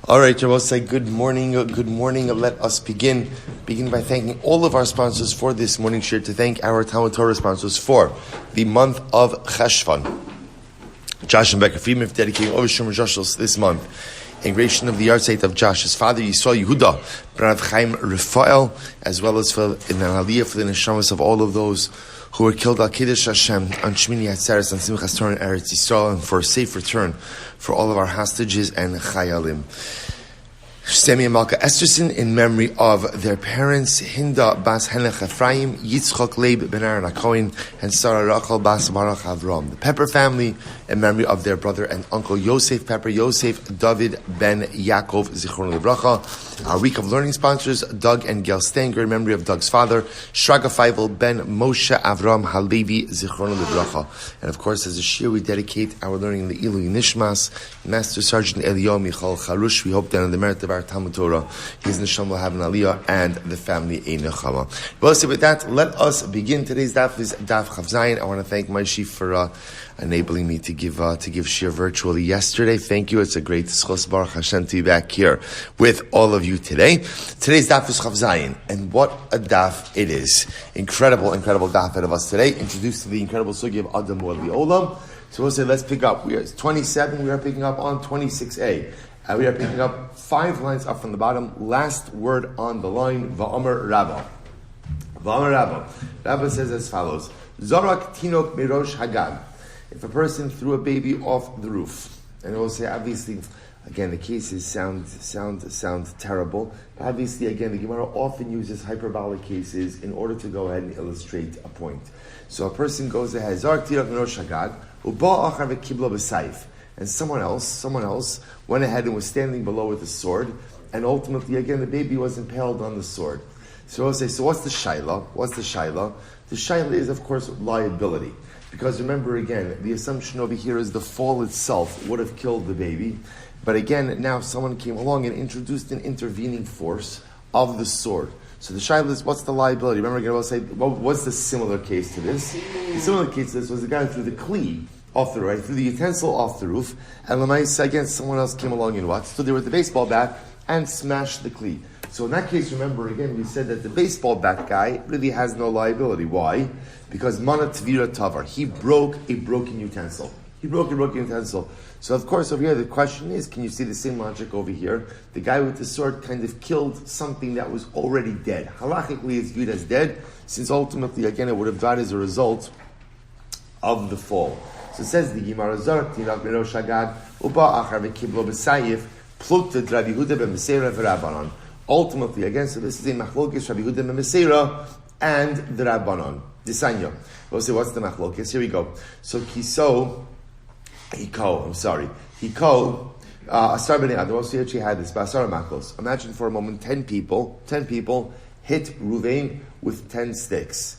All right, I will say good morning. Good morning. Let us begin by thanking all of our sponsors for this morning share, to thank our TALMUD TORAH sponsors for the month of Cheshvan. Josh and Becca Friedman for dedicating over Shomer Joshos this month. In creation of the yahrzeit of Josh's father, Yisroel Yehuda, HaRav Chaim Rephael, as well as for in an aliyah for the Neshamas of all of those who were killed al Kiddush Hashem on Shmini Atzeres and Simchas Torah in Eretz Yisrael, and for a safe return for all of our hostages and chayalim. Semi and Malka Esterson in memory of their parents, Hinda Bas Henech Ephraim, Yitzchok Leib Ben Aaron HaKohen, and Sarah Rachel Bas Baruch Avram. The Pepper family in memory of their brother and uncle Yosef Pepper, Yosef David Ben Yaakov Zichron Livracha. Our week of learning sponsors, Doug and Gail Stanger in memory of Doug's father, Shraga Feivel Ben Moshe Avram Halevi Zichron Livracha. And of course, as a shiur, we dedicate our learning in the Ilu Nishmas, Master Sergeant Eliyahu Michal Harush. We hope that on the merit of our TALMUD TORAH, his Neshama will have an aliyah and the family a Neshama. Well, so with that, let us begin. Today's daf is Daf Chav. I want to thank Maishi for enabling me to give shiur virtually yesterday. Thank you. It's a great zechus Baruch Hashem to be back here with all of you today. Today's daf is Chav, and what a daf it is! Incredible daf ahead of us today. Introduced to the incredible sugi of Adam Olam. So we'll say, let's pick up. It's 27. We are picking up on 26a. We are picking up 5 lines up from the bottom. Last word on the line, Va'amar Rabba. Va'amar Rabba. Rabba says as follows: Zorak tinok mirosh hagag. If a person threw a baby off the roof, and we'll say, obviously, again, the cases sound terrible. Obviously, again, the Gemara often uses hyperbolic cases in order to go ahead and illustrate a point. So a person goes ahead, Zorak tinok mirosh hagag, uba achar v'kiblo b'saif. And someone else went ahead and was standing below with a sword, and ultimately, again, the baby was impaled on the sword. So I'll say, so what's the shaila? The shaila is, of course, liability. Because remember, again, the assumption over here is the fall itself would have killed the baby. But again, now someone came along and introduced an intervening force of the sword. So the shaila is, what's the liability? Remember, again, I'll say, what's the similar case to this? The similar case to this was the guy who threw the kli off the right, threw the utensil off the roof, and Lamais, again, someone else came along and stood there with the baseball bat and smashed the kli. So in that case, remember, again, we said that the baseball bat guy really has no liability. Why? Because mana tvira tavar. He broke a broken utensil. So of course, over here, the question is, can you see the same logic over here? The guy with the sword kind of killed something that was already dead. Halachically, it's viewed as dead, since ultimately, again, it would have died as a result of the fall. So it says the Gemara Zorak Tinok Mirosh Hagag Uba Achar V'Kiblo B'Sayif Plukta Rabbi Yehuda B'Meseira V'Rabbanon. Ultimately, again, so this is a machlokes Rabbi Yehuda B'Meseira and the Rabbanon. Disanya. We'll say, what's the machlokes? Here we go. So Hiko. Asar B'nei Adam. Also, actually had this. Asar Maklos. Imagine for a moment 10 people hit Ruvain with 10 sticks.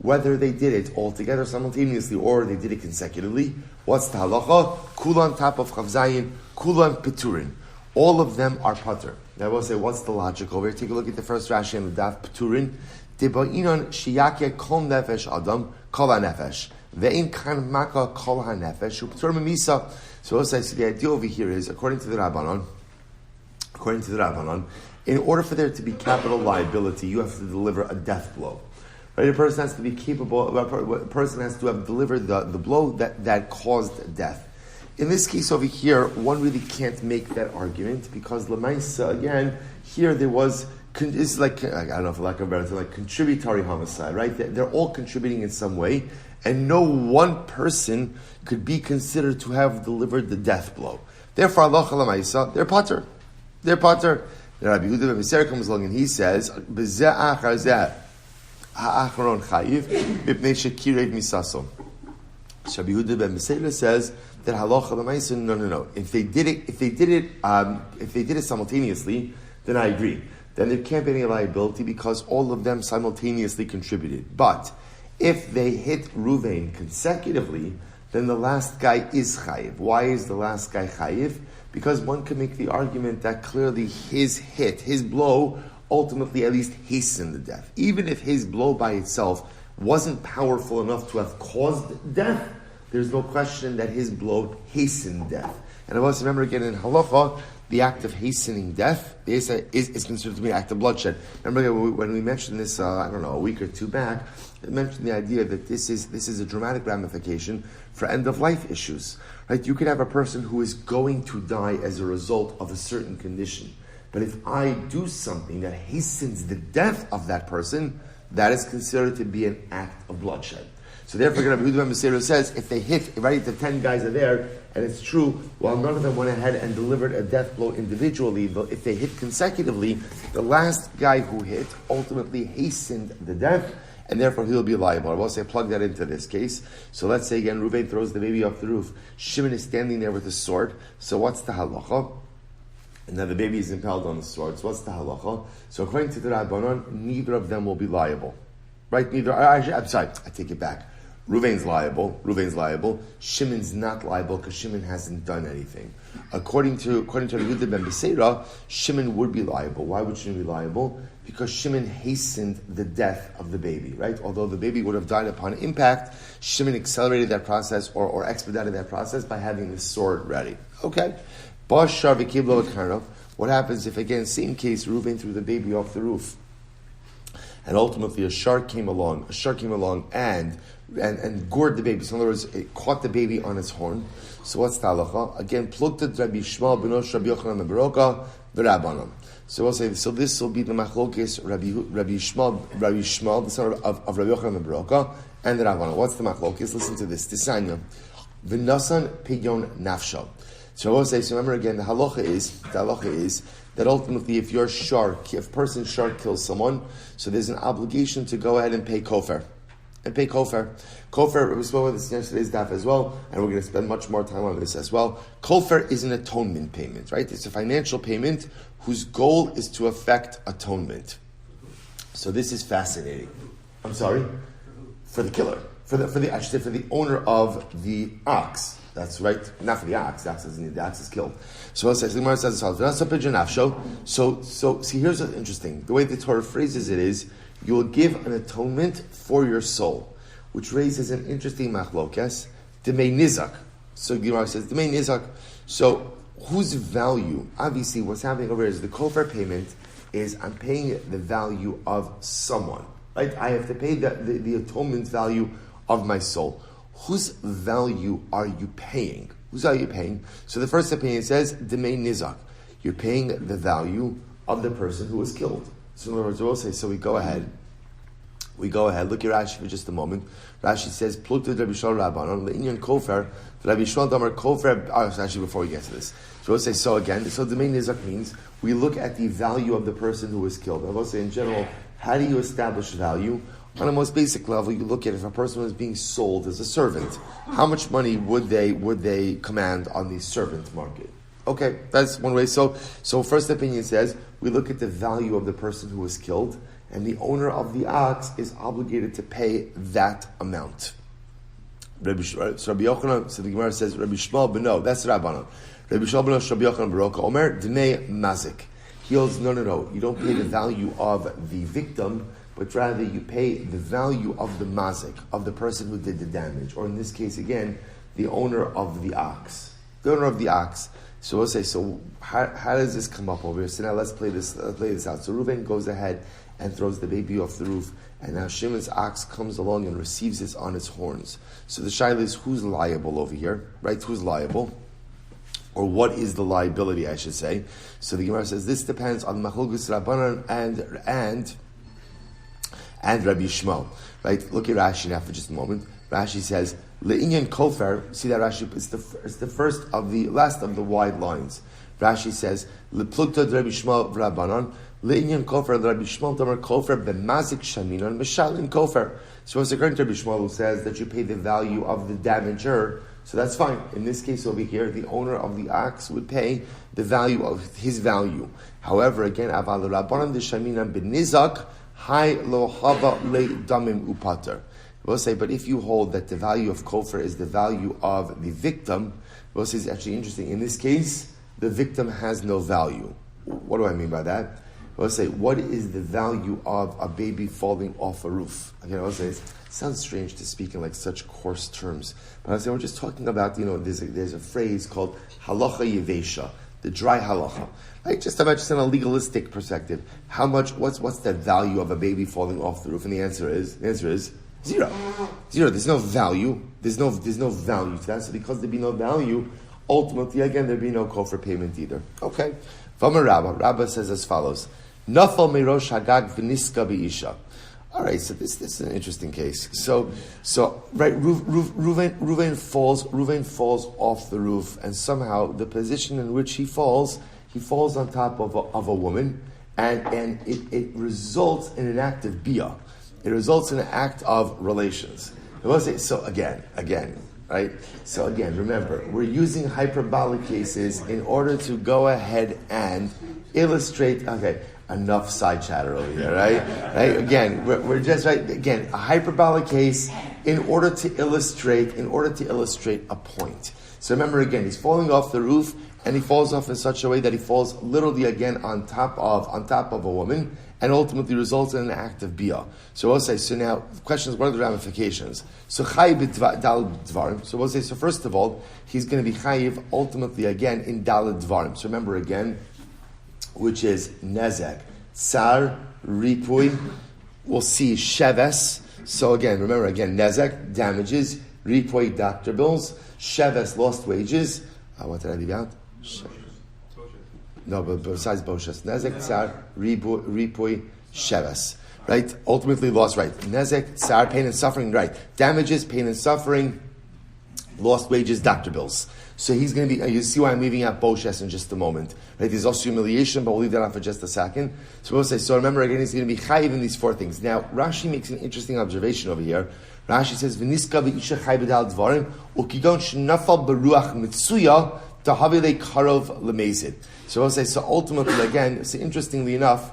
Whether they did it all together simultaneously or they did it consecutively. What's the halacha? Kulan top of Chavzayin, Kulan Peturin. All of them are patur. Now I will say, what's the logic over here? Take a look at the first Rashi in the Daf Peturin. Deba'inon shiyake kol nefesh adam kol hanefesh. Ve'in kan maka kol hanefesh u'petur memisa. So I say, so the idea over here is, according to the Rabbanon, in order for there to be capital liability, you have to deliver a death blow. Right? A person has to be capable, a person has to have delivered the blow that caused death. In this case over here, one really can't make that argument because Lamaisa, again, here there was, it's like, I don't know, for lack of a better term, like contributory homicide, right? They're all contributing in some way, and no one person could be considered to have delivered the death blow. Therefore, Allah Lamaisa, they're patur. Rabbi Yehuda ben Meseira comes along and he says, B'zeh achar zeh. Ha'achron chayiv b'pnei shekirev misaso. Rabbi Yehuda ben Meseira says that halacha l'maisa, no. If they did it simultaneously, then I agree. Then there can't be any liability because all of them simultaneously contributed. But if they hit Ruvain consecutively, then the last guy is chayiv. Why is the last guy chayiv? Because one can make the argument that clearly his blow, ultimately at least hastened the death. Even if his blow by itself wasn't powerful enough to have caused death, there's no question that his blow hastened death. And I also remember again in halacha, the act of hastening death is considered to be an act of bloodshed. Remember when we mentioned this, a week or two back, I mentioned the idea that this is a dramatic ramification for end-of-life issues. Right? You could have a person who is going to die as a result of a certain condition. But if I do something that hastens the death of that person, that is considered to be an act of bloodshed. So therefore, Rabbi Yehuda says, if they hit, right, if the 10 guys are there, and it's true, while none of them went ahead and delivered a death blow individually, but if they hit consecutively, the last guy who hit ultimately hastened the death, and therefore he'll be liable. I will say, plug that into this case. So let's say again, Reuven throws the baby off the roof. Shimon is standing there with a sword. So what's the halacha? And now the baby is impaled on the sword. So what's the halacha? So according to the Rabbanon, neither of them will be liable. Right? I'm sorry, I take it back. Reuven's liable. Shimon's not liable because Shimon hasn't done anything. According to Yehuda ben Beseira, Shimon would be liable. Why would Shimon be liable? Because Shimon hastened the death of the baby, right? Although the baby would have died upon impact, Shimon accelerated that process or expedited that process by having the sword ready. Okay. What happens if, again, same case, Reuven threw the baby off the roof, and ultimately a shark came along and gored the baby. So in other words, it caught the baby on its horn. So what's the halacha? Again, plukted Rabbi Shmuel b'nosh Rabbi Yochanan Baroka v'Rabbanan. So we'll say, so this will be the machlokes Rabbi Shmuel, the son of Rabbi Yochanan Baroka, and the Rabbanan. What's the machlokes? Listen to this. Tisanya v'nasan pidyon nafsha. So I will say, so remember again, the halacha is that ultimately if a person shark kills someone, so there's an obligation to go ahead and pay kofar. Kofar, we spoke about this in yesterday's daf as well, and we're going to spend much more time on this as well. Kofar is an atonement payment, right? It's a financial payment whose goal is to effect atonement. So this is fascinating. I'm sorry? For the killer. For the owner of the ox. That's right. Not for the ox. The ox is killed. So it says, the Gemara says, so see, here's what's interesting. The way the Torah phrases it is, you will give an atonement for your soul, which raises an interesting machlokes, demei nizak. So the Gemara says, demei nizak. So whose value? Obviously, what's happening over here is the kofar payment is I'm paying the value of someone. Right? I have to pay the atonement value of my soul. Whose value are you paying? Whose value are you paying? So the first opinion says, demei nizak. You're paying the value of the person who was killed. So in other words, we'll say, so we go ahead. Look at Rashi for just a moment. Rashi says, Plukta Rabbi Yisroel Rabbanon, Le'inyan Kofer, Rabbi Yisroel Damar Kofer, actually before we get to this. So we'll say, so the main nizak means, we look at the value of the person who was killed. I will say, in general, how do you establish value? On a most basic level, you look at if a person was being sold as a servant, how much money would they command on the servant market? Okay, that's one way. So first opinion says, we look at the value of the person who was killed, and the owner of the ox is obligated to pay that amount. So Rabbi Yochanan, so the Gemara says, Rabbi Shmuel b'no, that's Rabbanon. Rabbi Shmuel b'no, Rabbi Yochanan b'roka, Omer, Dnei Mazik. He holds, no, you don't pay the value of the victim, but rather you pay the value of the mazik, of the person who did the damage, or in this case again, the owner of the ox. The owner of the ox. So we'll say, so how does this come up over here? So now let's play this out. So Reuven goes ahead and throws the baby off the roof, and now Shimon's ox comes along and receives it on its horns. So the shaila is, who's liable over here, right? Who's liable? Or what is the liability, I should say? So the Gemara says, this depends on Machlokes Rabbanan and Rabbi Shmuel, right? Look at Rashi now for just a moment. Rashi says, Le'inyan kofer, see that Rashi, it's the first of the last of the wide lines. Rashi says, Le'plukta Rabbi Shmuel Rabbanan, Le'inyan kofer, Rabbi Shmuel Damar kofer, b'mazik shaminan, meshalin kofer. So it's according to Rabbi Shmuel who says that you pay the value of the damager, so that's fine. In this case over here, the owner of the ox would pay the value of his value. However, again, aval Rabbanan de shaminan b'nizak, Hai lo hava le damim upater. We'll say, but if you hold that the value of kofar is the value of the victim, we'll say it's actually interesting. In this case, the victim has no value. What do I mean by that? I will say, what is the value of a baby falling off a roof? Again, I will say, it sounds strange to speak in like such coarse terms, but I will say, we're just talking about, there's a phrase called halacha yevesha, the dry halacha. Right? Just about in a legalistic perspective, what's the value of a baby falling off the roof? And the answer is zero. There's no value. There's no value to that. So because there be no value, ultimately, again, there'd be no call for payment either. Okay. Rabbi says as follows: Nafal meirosh hagag v'niska b'isha. All right, so this is an interesting case. So right, Reuven falls off the roof, and somehow the position in which he falls on top of a woman, and it results in an act of bia. It results in an act of relations. So again, right? So again, remember, we're using hyperbolic cases in order to go ahead and illustrate. Okay, enough side chatter over here, right? Right? Again, we're just right. Again, a hyperbolic case in order to illustrate a point. So remember, again, he's falling off the roof, and he falls off in such a way that he falls literally again on top of a woman, and ultimately results in an act of bia. So we'll say, so now the question is, what are the ramifications? So chayiv dal dvarim. So we'll say, so first of all, he's going to be chayiv ultimately again in dal dvarim. So remember again, which is nezek, tsar, ripui. We'll see sheves. So again, remember again, nezek, damages, ripui, doctor bills, sheves, lost wages. What did I leave out? No, but besides boshes, nezek, tsar, ripui, sheves. Right? Ultimately lost, right? Nezek, tsar, pain and suffering, right? Damages, pain and suffering, lost wages, doctor bills. So he's going to be, you see why I'm leaving out boshes in just a moment. Right? There's also humiliation, but we'll leave that out for just a second. So we'll say, so remember again, he's going to be chayiv in these four things. Now, Rashi makes an interesting observation over here. Rashi says, v'niska v'isha chayiv b'dal dvarim, u'kigon shenafal beruach mitzuya, tahavile karov lemezid. So I'll say, so ultimately, again, so interestingly enough,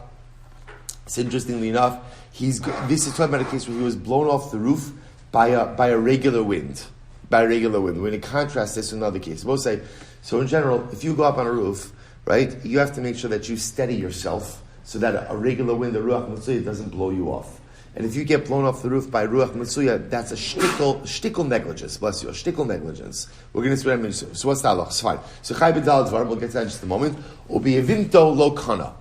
this is talking about a case where he was blown off the roof by a regular wind. We're going to contrast this with another case. We'll say, so in general, if you go up on a roof, right, you have to make sure that you steady yourself so that a regular wind, a ruach mitzuya, doesn't blow you off. And if you get blown off the roof by ruach mitzuya, that's a shtickle negligence. Bless you, a shtickle negligence. We're going to see. So what's the halach? It's fine. So chay b'dal dvar, we'll get to that in just a moment. Ubi evinto lo kana.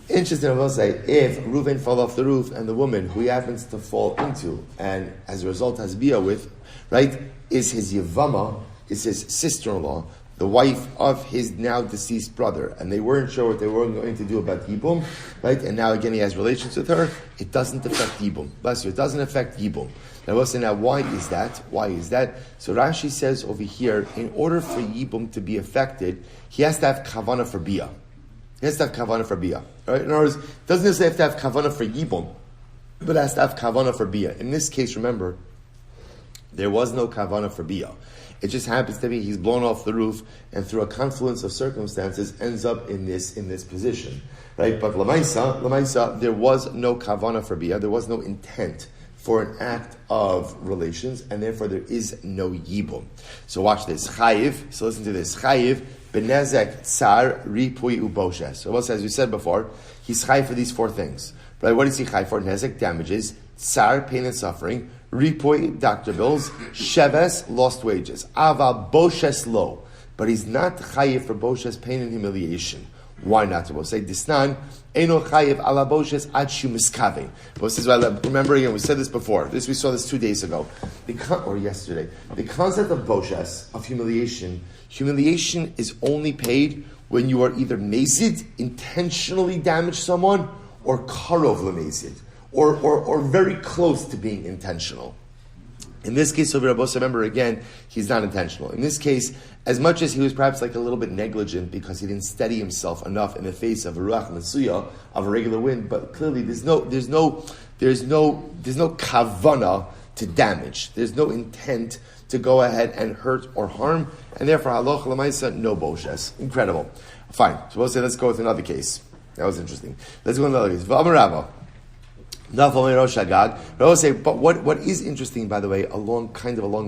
Interesting, I will say, if Reuven fell off the roof and the woman who he happens to fall into, and as a result has bia with, right, is his yevama, is his sister-in-law, the wife of his now deceased brother, and they weren't sure what they were going to do about Yibum, right? And now again he has relations with her. It doesn't affect Yibum. Bless you. It doesn't affect Yibum. Now we'll say, now why is that? So Rashi says over here, in order for Yibum to be affected, he has to have kavana for bia. Right? In other words, it doesn't necessarily have to have kavana for Yibum, but it has to have kavana for bia. In this case, remember, there was no kavana for bia. It just happens to be he's blown off the roof, and through a confluence of circumstances ends up in this position, right? But lamaisa, there was no kavana for bia. There was no intent for an act of relations, and therefore there is no yibum. So watch this. Chayiv. So listen to this. Chayiv benezek tsar ripui uboshes. So as we said before, he's chayiv for these four things. Right? What is he chayiv for? Nezek, damages. Tsar, pain and suffering. Ripui, doctor bills. Sheves, lost wages. Ava, boshes, low. But he's not chayiv for boshes, pain and humiliation. Why not? We'll say, Disnan, Eno chayiv ala boshes adshu miskave. Remember again, we said this before. We saw this 2 days ago. Or yesterday. The concept of boshes, of humiliation is only paid when you are either mazid, intentionally damage someone, or karov lemazid. Or very close to being intentional. In this case, remember again, he's not intentional. In this case, as much as he was perhaps like a little bit negligent because he didn't steady himself enough in the face of a ruach mitzuya, of a regular wind, but clearly there's no kavana to damage. There's no intent to go ahead and hurt or harm, and therefore halacha l'maisa, no boshes. Incredible. Fine. So we'll say let's go with another case. That was interesting. Let's go with another case. V'amar Rabba. Say, but what is interesting, by the way, along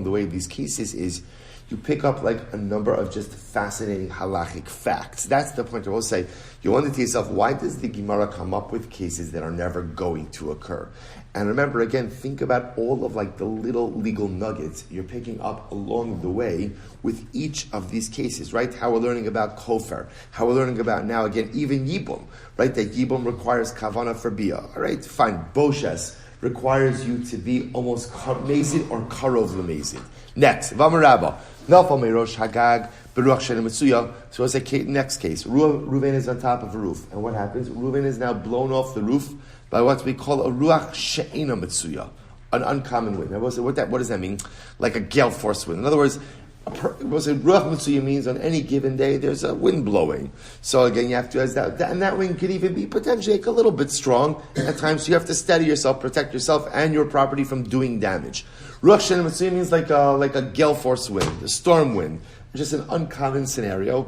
the way of these cases is, you pick up like a number of just fascinating halachic facts. That's the point. I will say, you wonder to yourself, why does the Gemara come up with cases that are never going to occur? And remember, again, think about all of like the little legal nuggets you're picking up along the way with each of these cases, right? How we're learning about kofer, how we're learning about now, again, even yibum, right? That yibum requires kavana for bia, all right? Fine, boshes requires you to be almost mazid or karov lemazid. Next, v'amarabba, nafal meirosh hagag, beruach shenem mitzuya. So it's a next case. Reuven is on top of a roof. And what happens? Reuven is now blown off the roof by what we call a ruach she'ena mitzuya, an uncommon wind. Now, what does that mean? Like a gale force wind. In other words, ruach mitzuya means on any given day there's a wind blowing. So again, you have to, and that wind could even be potentially like a little bit strong at times. So you have to steady yourself, protect yourself and your property from doing damage. Ruach she'ena mitzuya means like a gale force wind, a storm wind, just an uncommon scenario.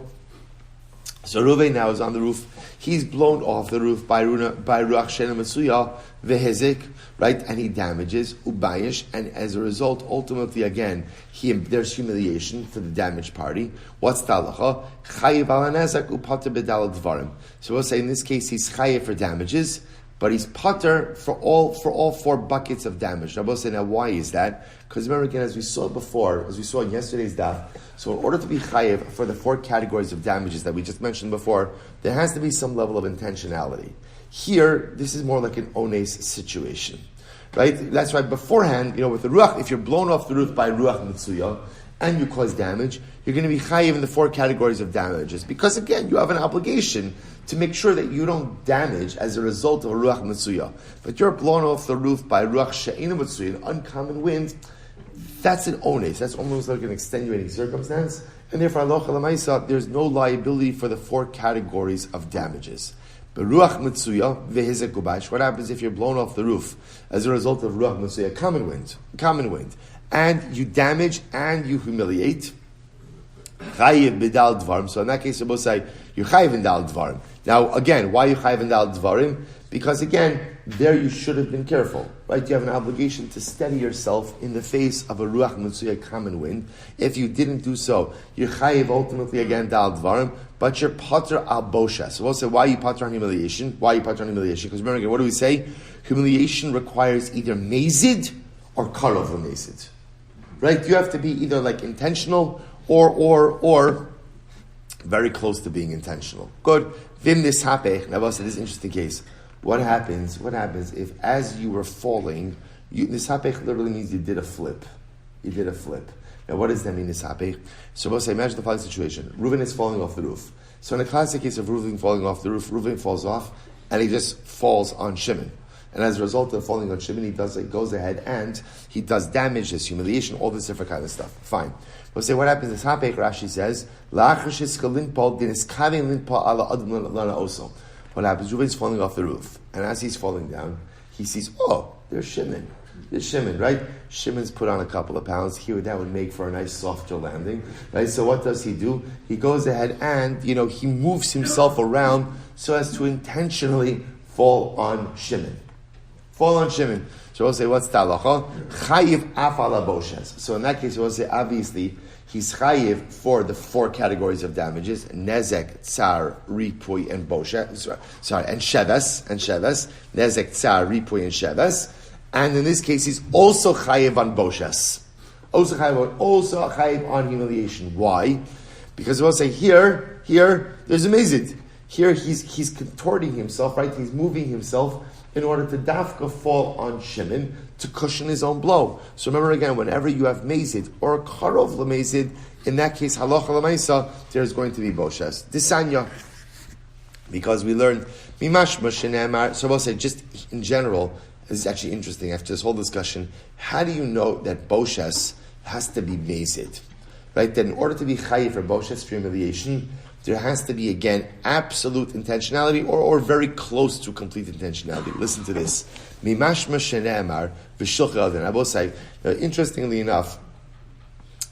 So Reuven now is on the roof. He's blown off the roof by Ruach She'ena Mitzuya vehezik, right? And he damages ubayish, and as a result, ultimately again, there's humiliation for the damaged party. What's talacha? Chayiv ala nezak upater bedal dvarim. So we'll say in this case he's chayiv for damages, but he's pater for all 4 buckets of damage. Now we'll say, now why is that? Because remember again, as we saw in yesterday's daf, so in order to be chayiv for the 4 categories of damages that we just mentioned before, there has to be some level of intentionality. Here, this is more like an ones situation, right? That's why beforehand, with the ruach, if you're blown off the roof by ruach mitzuya and you cause damage, you're going to be chayiv in the 4 categories of damages, because again, you have an obligation to make sure that you don't damage as a result of a ruach mitzuya. But you're blown off the roof by ruach she'ena mitzuya, an uncommon wind. That's an ones. That's almost like an extenuating circumstance. And therefore, halacha l'maisa, there's no liability for the 4 categories of damages. But ruach mitzuya vehizek ubash. What happens if you're blown off the roof as a result of ruach mitzuya, common wind, and you damage and you humiliate? Chayiv b'dal dvarim. So in that case, you both say you chayiv in dal dvarim. Now again, why you chayiv in dal dvarim? Because again, there you should have been careful, right? You have an obligation to steady yourself in the face of a ruach mitzuya, common wind. If you didn't do so, you're chayiv ultimately again dal dvarim, but you're pater al bosha. So we'll say, why are you pater on humiliation? Because remember again, what do we say? Humiliation requires either mazid or karov lemazid, right? You have to be either like intentional or very close to being intentional. Good. Vim this hapech. Now, this is an interesting case. What happens if as you were falling, nisapech literally means you did a flip. Now what does that mean, nisapech? So we'll say, imagine the following situation. Reuven is falling off the roof. So in a classic case of Reuven falling off the roof, Reuven falls off and he just falls on Shimon. And as a result of falling on Shimon, he goes ahead and he does damage, his humiliation, all this different kind of stuff. Fine. We'll say what happens is Rashi says, what happens? Reuven's falling off the roof. And as he's falling down, he sees, there's Shimon. Right? Shimon's put on a couple of pounds. That would make for a nice softer landing. Right? So what does he do? He goes ahead and, he moves himself around so as to intentionally fall on Shimon. So we'll say, what's talacha? Chayiv af ala boshes. So in that case, we'll say, obviously, he's chayiv for the 4 categories of damages: nezek, tsar, ripuy, and boshes. And sheves. Nezek, tsar, ripuy, and sheves. And in this case, he's also chayiv on boshes. Also chayiv on humiliation. Why? Because we'll say here, there's a mezid. Here, he's contorting himself, right? He's moving himself in order to dafka fall on Shimon to cushion his own blow. So remember again, whenever you have mezid or karov lemezid, in that case, halacha l'maisa, there's going to be boshes. Disanya, because we learned mimashma shenemar. So we'll say, just in general, this is actually interesting. After this whole discussion, how do you know that boshes has to be mezid? Right? That in order to be chayiv for boshes, for humiliation, there has to be, again, absolute intentionality or very close to complete intentionality. Listen to this. Mimashma shene'emar v'shulcha adin. I will say, interestingly enough,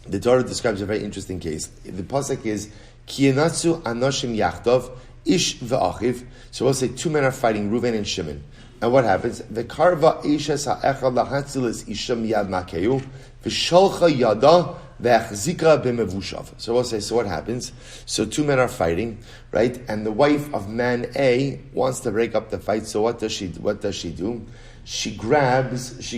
the Torah describes a very interesting case. The pasuk is, Ki yenatzu anoshim yachtov, ish v'achiv. So we'll say 2 men are fighting, Reuven and Shimon. And what happens? V'karva ishes ha'echad lahatzilis isham yad makeu, v'sholcha yada ve'achzika b'mevushav. So we'll say, so what happens? So two men are fighting, right? And the wife of man A wants to break up the fight. So what does she do? She grabs,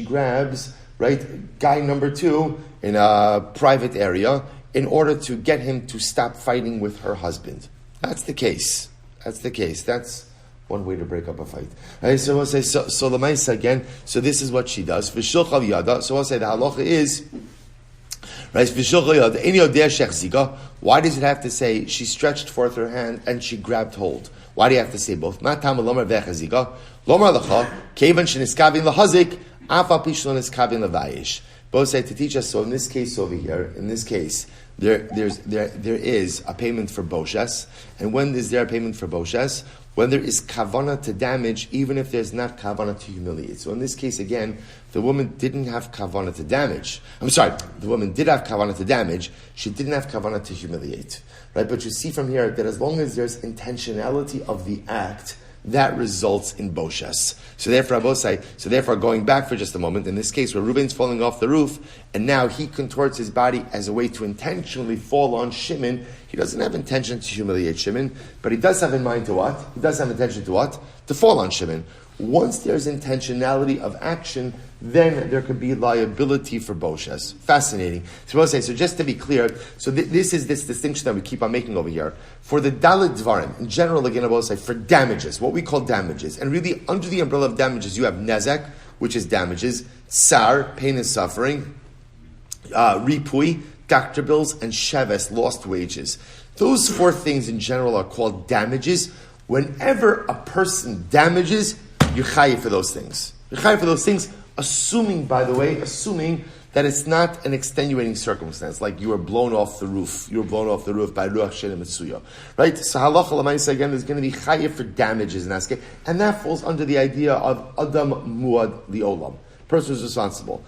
right, guy number 2 in a private area in order to get him to stop fighting with her husband. That's the case. That's one way to break up a fight. Right, so we'll say, so Lamaisa again, so this is what she does. V'shilchal yada, so we'll say the halacha is, right, v'shilchal yada, ein yodeh shechziga. Why does it have to say she stretched forth her hand and she grabbed hold? Why do you have to say both? Matam lomar v'cheziga, lomar lecha, kevan sheniskavin lahazik, afa pishlon niskavin levayish. Both say to teach us, so in this case over here, there is a payment for boshes, and when is there a payment for boshes? When there is kavana to damage, even if there's not kavana to humiliate. So in this case, again, the woman didn't have kavana to damage. The woman did have kavana to damage. She didn't have kavana to humiliate. Right? But you see from here that as long as there's intentionality of the act, that results in boshes. So therefore, going back for just a moment, in this case where Reuben's falling off the roof, and now he contorts his body as a way to intentionally fall on Shimon, he doesn't have intention to humiliate Shimon, but he does have in mind to what? He does have intention to what? To fall on Shimon. Once there's intentionality of action, then there could be liability for boshes. Fascinating. So just to be clear, so this is this distinction that we keep on making over here. For the Dalit Dvarim, in general, again, I will say, for damages, what we call damages, and really under the umbrella of damages, you have nezek, which is damages, tsar, pain and suffering, ripui, doctor bills, and sheves, lost wages. Those 4 things in general are called damages. Whenever a person damages, you're chayiv for those things. You're chayiv for those things, assuming that it's not an extenuating circumstance, like you were blown off the roof. You were blown off the roof by ruach shenem mitzuya. Right? So halacha l'maisa again is going to be chayiv for damages in that case, and that falls under the idea of adam muad liolam. Person is responsible.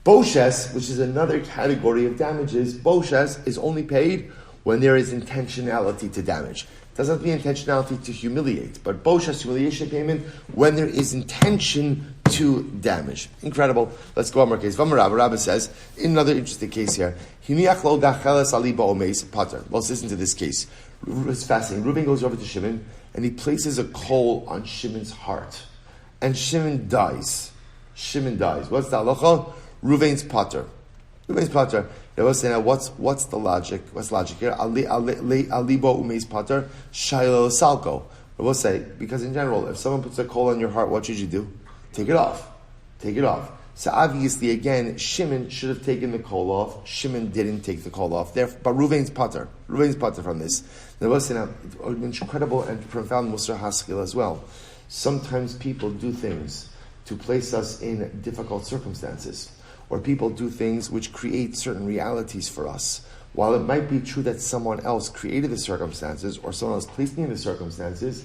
Boshes, which is another category of damages, boshes is only paid when there is intentionality to damage. Doesn't have to be intentionality to humiliate, but boshes, humiliation payment, when there is intention to damage. Incredible. Let's go on more case. Rabbi says, in another interesting case here, well, let's listen to this case. It's fascinating. Reuben goes over to Shimon, and he places a coal on Shimon's heart. And Shimon dies. What's the halacha? Reuven's potter. They will say, now what's the logic? What's the logic here? Alibo umeis pater shailo salko. They will say, because in general, if someone puts a coal on your heart, what should you do? Take it off. So obviously, again, Shimon should have taken the coal off. Shimon didn't take the coal off. But Reuven's pater from this. They will say, now, incredible and profound Musar Haskell as well. Sometimes people do things to place us in difficult circumstances. Or people do things which create certain realities for us. While it might be true that someone else created the circumstances or someone else placed me in the circumstances,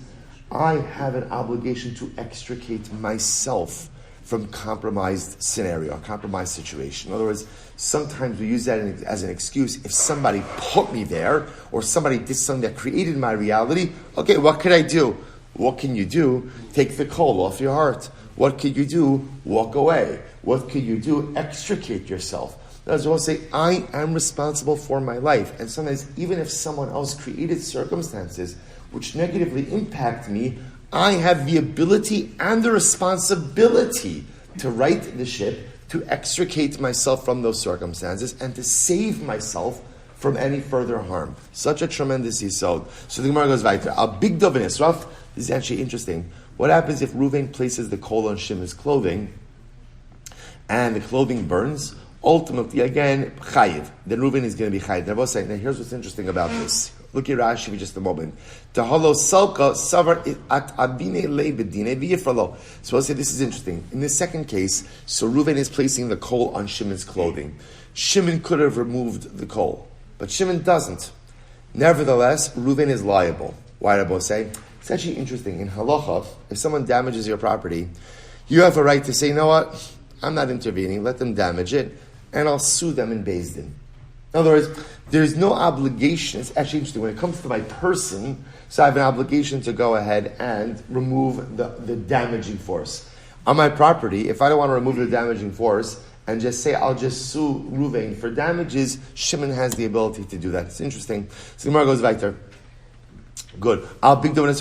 I have an obligation to extricate myself from compromised scenario, compromised situation. In other words, sometimes we use that as an excuse. If somebody put me there or somebody did something that created my reality, okay, what could I do? What can you do? Take the coal off your heart. What could you do? Walk away. What could you do? Extricate yourself. As well say, I am responsible for my life. And sometimes, even if someone else created circumstances which negatively impact me, I have the ability and the responsibility to right the ship, to extricate myself from those circumstances, and to save myself from any further harm. Such a tremendous yisod. So the Gemara goes weiter. A big dov in Israf. This is actually interesting. What happens if Reuven places the coal on Shimon's clothing and the clothing burns? Ultimately, again, chayiv. Then Reuven is going to be chayiv. They're both saying, now here's what's interesting about this. Look at Rashi for just a moment. Tahalo salka savar at abine le bedine v'yifralo. So I'll say this is interesting. In the second case, so Reuven is placing the coal on Shimon's clothing. Shimon could have removed the coal, but Shimon doesn't. Nevertheless, Reuven is liable. Why did I both say? It's actually interesting. In halacha, if someone damages your property, you have a right to say, you know what? I'm not intervening. Let them damage it, and I'll sue them in Beis Din. In other words, there's no obligation. It's actually interesting. When it comes to my person, so I have an obligation to go ahead and remove the damaging force. On my property, if I don't want to remove the damaging force, and just say, I'll just sue Ruvain for damages, Shimon has the ability to do that. It's interesting. So the Gemara goes weiter. Good. Al big Rava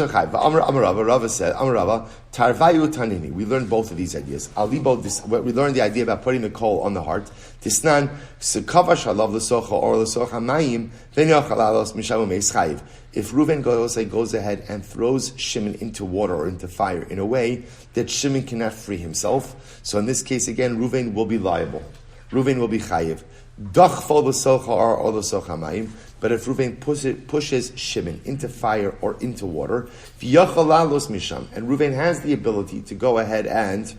said, Rava, Tarvayu Tanini. We learned both of these ideas. We learned the idea about putting the coal on the heart. Tisnan, Sekavash Halav L'socha or L'socha Mayim, Venyachalalos Mishamu Meis Chayiv. If Reuven goes ahead and throws Shimon into water or into fire in a way that Shimon cannot free himself, so in this case again, Reuven will be liable. Reuven will be chayiv. Dachfo l'socha or l'socha mayim. But if Reuven pushes Shimon into fire or into water, v'yachalalos misham, and Reuven has the ability to go ahead and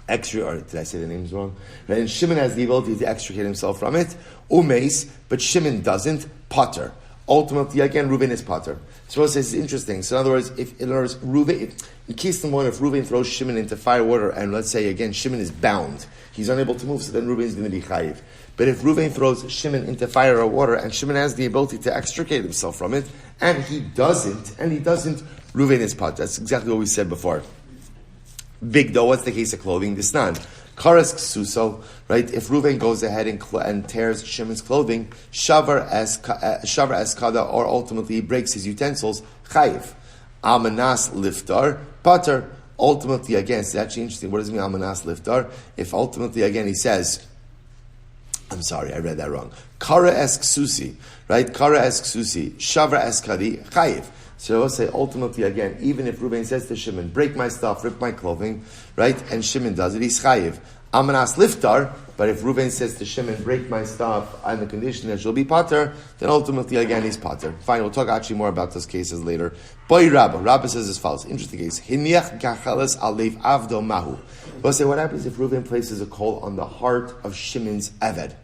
did I say the names wrong? And Shimon has the ability to extricate himself from it. Umeis, but Shimon doesn't. Potter. Ultimately, again, Reuven is potter. So it's interesting. So in other words, Reuven, in case number one, if Reuven throws Shimon into fire water, and let's say again Shimon is bound, he's unable to move, so then Reuven is going to be chayiv. But if Reuven throws Shimon into fire or water, and Shimon has the ability to extricate himself from it, and he doesn't, Reuven is potter. That's exactly what we said before. Big though, what's the case of clothing? This nan. Karas ksuso, right? If Reuven goes ahead and tears Shimon's clothing, shavar as kada, or ultimately he breaks his utensils, chayiv. Amanas liftar, pater. Ultimately, again, it's actually interesting. What does it mean, amanas liftar? If ultimately, again, he says, I'm sorry, I read that wrong. Kara es ksusi, right? Kara es ksusi, shavar es kadi, chayiv. So I'll say ultimately again, even if Reuven says to Shimon, break my stuff, rip my clothing, right? And Shimon does it, he's chayiv. Amanas liftar, but if Reuven says to Shimon, break my stuff, on the condition that she'll be potter, then ultimately again he's potter. Fine, we'll talk actually more about those cases later. Boy Rabbi says as follows, interesting case. Hiniach gachalas alev avdo mahu. We'll say, what happens if Reuven places a coal on the heart of Shimon's eved?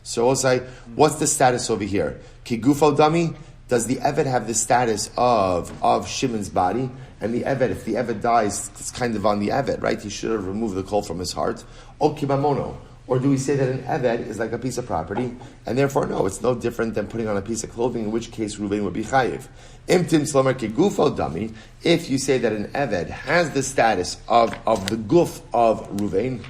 So we'll say, what's the status over here? Kigufo dami? Does the Eved have the status of Shimon's body? And the Eved, if the Eved dies, it's kind of on the Eved, right? He should have removed the coal from his heart. O kibamono. Or do we say that an Eved is like a piece of property? And therefore, no, it's no different than putting on a piece of clothing, in which case Reuven would be chayiv. Imtim slomer kegufo dami. If you say that an Eved has the status of the guf of Reuven,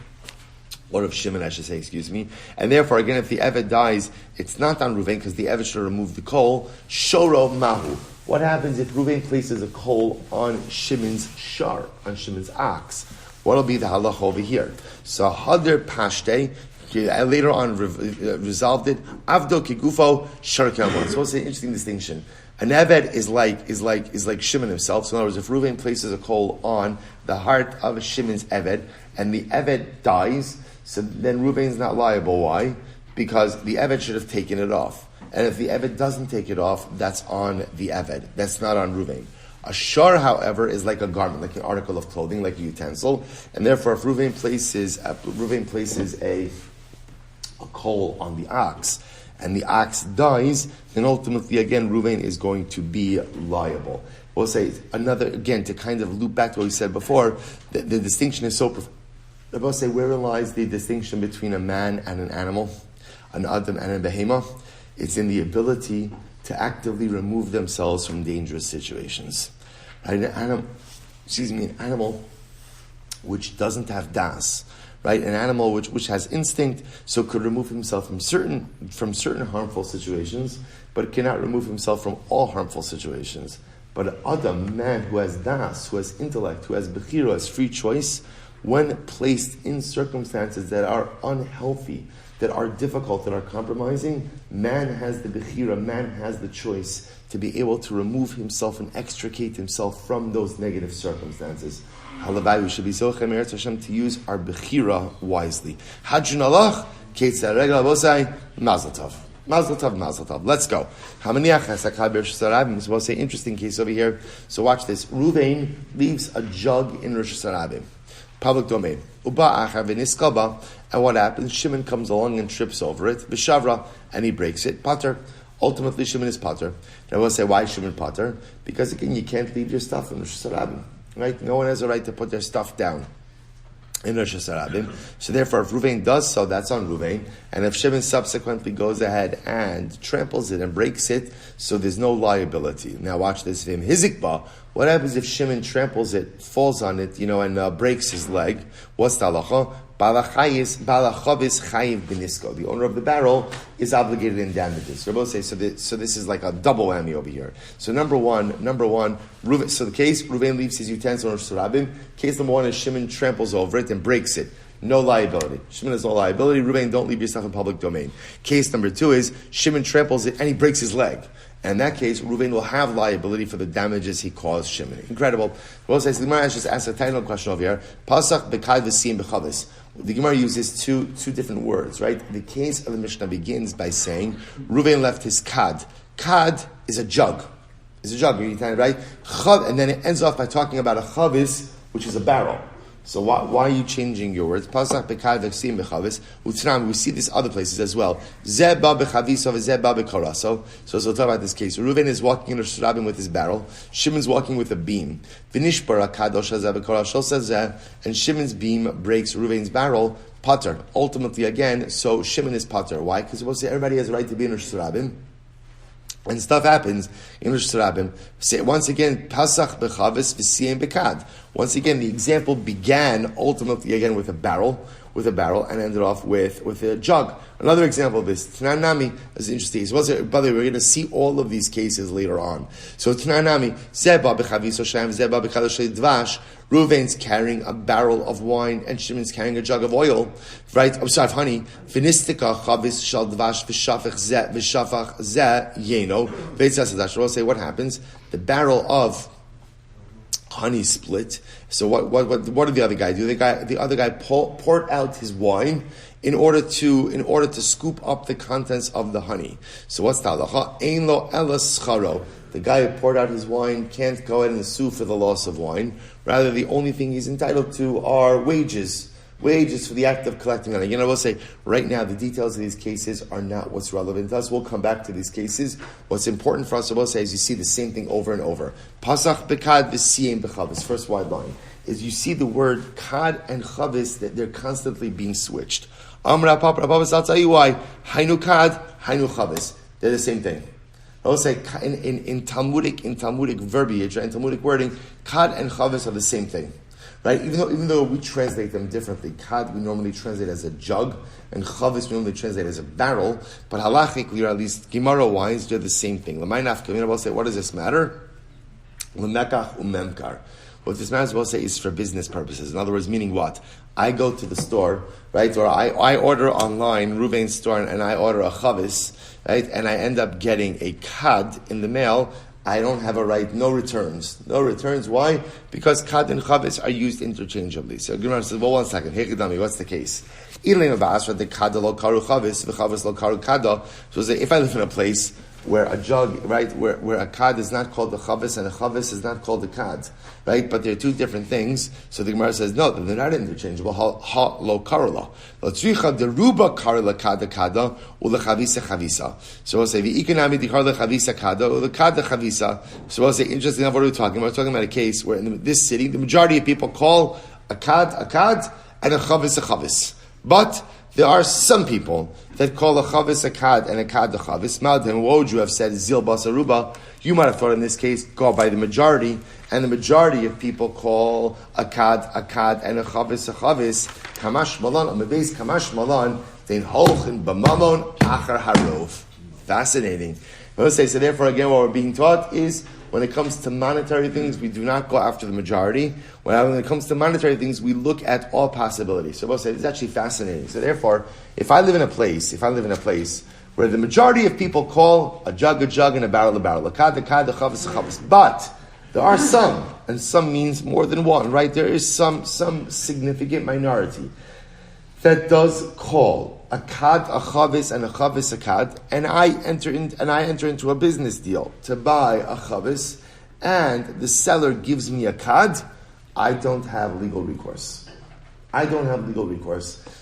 or of Shimon, I should say, excuse me. And therefore, again, if the Eved dies, it's not on Reuven, because the Eved should remove the coal. Shoro mahu. What happens if Reuven places a coal on Shimon's shar, on Shimon's ox? What'll be the halacha over here? So, Hadr Pashte, later on resolved it. Avdo kigufo shar kelmon. So it's an interesting distinction. An Eved is like Shimon himself. So in other words, if Reuven places a coal on the heart of Shimon's Eved, and the Eved dies, so then Reuven is not liable. Why? Because the Eved should have taken it off. And if the Eved doesn't take it off, that's on the Eved. That's not on Reuven. A shar, however, is like a garment, like an article of clothing, like a utensil. And therefore, if Reuven places a coal on the ox, and the ox dies, then ultimately, again, Reuven is going to be liable. We'll say another, again, to kind of loop back to what we said before, the distinction is so profound. Rabbi say, wherein lies the distinction between a man and an animal, an adam and a behema? It's in the ability to actively remove themselves from dangerous situations. Right? An animal which doesn't have das, right? An animal which has instinct, so could remove himself from certain harmful situations, but cannot remove himself from all harmful situations. But an adam, man who has das, who has intellect, who has bechira, who has free choice, when placed in circumstances that are unhealthy, that are difficult, that are compromising, man has the bechira, man has the choice to be able to remove himself and extricate himself from those negative circumstances. Halabai, we should be so chemer Hashem to use our bechira wisely. Hadjun alach, ketzah regla bosai, mazel tov. Mazel tov, mazel tov. Let's go. We'll say interesting case over here. So watch this. Reuven leaves a jug in Rosh Hashanah. Public domain. And what happens? Shimon comes along and trips over it. B'shavra, and he breaks it. Pater. Ultimately, Shimon is pater. And I will say, why Shimon pater? Because again, you can't leave your stuff in Rosh Hashanah. Right? No one has a right to put their stuff down in Rosh Hashanah. So therefore, if Reuven does so, that's on Reuven. And if Shimon subsequently goes ahead and tramples it and breaks it, so there's no liability. Now watch this. Hizikba. What happens if Shimon tramples it, falls on it, and breaks his leg? What's the halacha? Balachavis chayiv benisko. The owner of the barrel is obligated in damages. Rabbi say so. This is like a double whammy over here. So number one, Reuven, so the case Reuven leaves his utensil on Surabim. Case number one is Shimon tramples over it and breaks it. No liability. Shimon has no liability. Reuven, don't leave your stuff in public domain. Case number two is Shimon tramples it and he breaks his leg. And in that case, Reuven will have liability for the damages he caused Shimon. Incredible. Rabbi says the Gemara just asked a tiny little question over here. Pasach bekad v'siyim b'chavis. The Gemara uses two different words, right? The case of the Mishnah begins by saying Reuven left his kad. Kad is a jug. It's a jug, right? And then it ends off by talking about a chavis, which is a barrel. So why are you changing your words? Pasach bekad v'ksim b'chavis. Utram, we see this other places as well. Zeh ba b'chaviso v'zeh ba b'koraso. So we'll talk about this case. Reuven is walking in a Surabim with his barrel. Shimon's walking with a beam. V'nishbar akadosh hazeh b'korasho zeh. And Shimon's beam breaks Reuven's barrel. Pater. Ultimately, again, so Shimon is pater. Why? Because we'll say everybody has a right to be in a Surabim. And stuff happens in Rosh Hashanah. Say once again, Pasach bechavis v'siyim bekad. Once again, the example began ultimately again with a barrel, and ended off with a jug. Another example of this, Tananami, is interesting. By the way, we're going to see all of these cases later on. So Tananami, Zeba bechavis oshem, Zeba bekadosh dvash. Reuven's carrying a barrel of wine, and Shimon's carrying a jug of oil, right? I'm sorry, of honey. Finistika chavis shal dvash v'shafach zeh yeno. Veitzas will say what happens. The barrel of honey split. So what did the other guy do? The other guy poured out his wine in order to scoop up the contents of the honey. So what's the halacha? Ein lo ela scharo. The guy who poured out his wine can't go ahead and sue for the loss of wine. Rather, the only thing he's entitled to are wages for the act of collecting honey. I will say, right now, the details of these cases are not what's relevant to us. We'll come back to these cases. What's important for us, I will say, is you see the same thing over and over. Pasach bekad v'siyim b'chavis. First wide line is you see the word kad and chavis, that they're constantly being switched. Amra papa, I'll tell you why. Hainu kad, hainu chavis. They're the same thing. I will say in Talmudic verbiage, in Talmudic wording, kad and chavis are the same thing. Right? Even though we translate them differently, kad we normally translate as a jug, and chavis we normally translate as a barrel, but halachically, or at least Gemara-wise, they're the same thing. We'll say, what does this matter? L'mekach u'memkar. What this matters, we'll say, is for business purposes. In other words, meaning what? I go to the store, right, or I order online, Reuven's store, and I order a chavis, right, and I end up getting a kad in the mail. I don't have a right, no returns. No returns, why? Because kad and chavis are used interchangeably. So Gemara says, well, one second, what's the case? So if I live in a place where a jug, right, where a kad is not called the chavis and a chavis is not called the kad, right? But they're two different things. So the Gemara says, no, they're not interchangeable. Ha lo karla. L'tzricha deruba karla kada kada ula chavisa chavisa. So we'll say the economy the karla chavisa kada ula kada chavisa. So we'll say, interesting enough, what are we talking about? We're talking about a case where in this city, the majority of people call a kad, and a chavis. But there are some people that call a chavis a kad and a kad a chavis. Maldim, what would you have said? Zil basaruba. You might have thought in this case, go by the majority, and the majority of people call a kad, and a chavis a chavis. Kamash malan, on the base kamash malan, then holchin b'mamon achar harov. Fascinating. Let's say, so therefore again what we're being taught is when it comes to monetary things, we do not go after the majority. When it comes to monetary things, we look at all possibilities. So we'll say, it's actually fascinating. So therefore, if I live in a place where the majority of people call a jug, and a barrel, a kad, a chavis, but there are some, and some means more than one, right? There is some significant minority that does call a kad, a chavis, and a chavis a kad, and I enter into a business deal to buy a chavis, and the seller gives me a kad, I don't have legal recourse.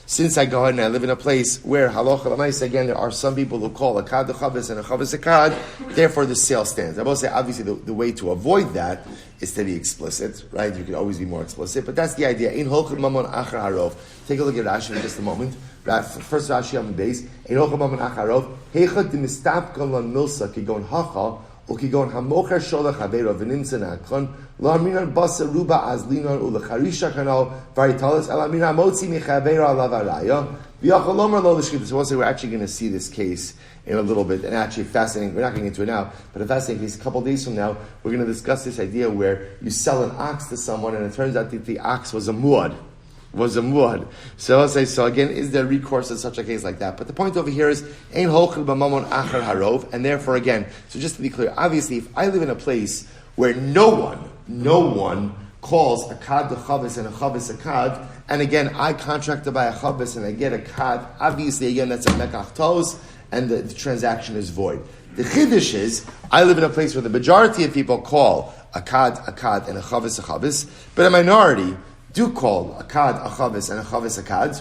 Since I go ahead and I live in a place where halacha l'maisa, again, there are some people who call a kad a chavis and a chavis a kad, therefore the sale stands. I will say, obviously, the way to avoid that is to be explicit, right? You can always be more explicit, but that's the idea. In holchin mamon achar harov. Take a look at Rashi in just a moment. First Rashi on the base. In holchin mamon achar harov. Heichad dimistapkan lan milsa kigon hacha Ukigon hamocher sholach havero v'nimtza na'akron lo aminan basa ruba azlinon ulecharisha kanal varitalis el aminan motzi mechavero alav araya v'yachol lomer lo l'shchita. So we're actually going to see this case in a little bit, and actually fascinating, we're not getting into it now, but a fascinating case, a couple of days from now, we're going to discuss this idea where you sell an ox to someone and it turns out that the ox was a muad. So I'll say, so again, is there recourse in such a case like that? But the point over here is, ein holchel b'mamon achar harov, and therefore again, so just to be clear, obviously if I live in a place where no one calls a kad the chavis and a chavis a kad, and again, I contracted by a chavis and I get a kad, obviously again, that's a mekach tos, and the transaction is void. The chiddush is, I live in a place where the majority of people call a kad, and a chavis, but a minority do call a kad, a chavis, and a chavis a kad,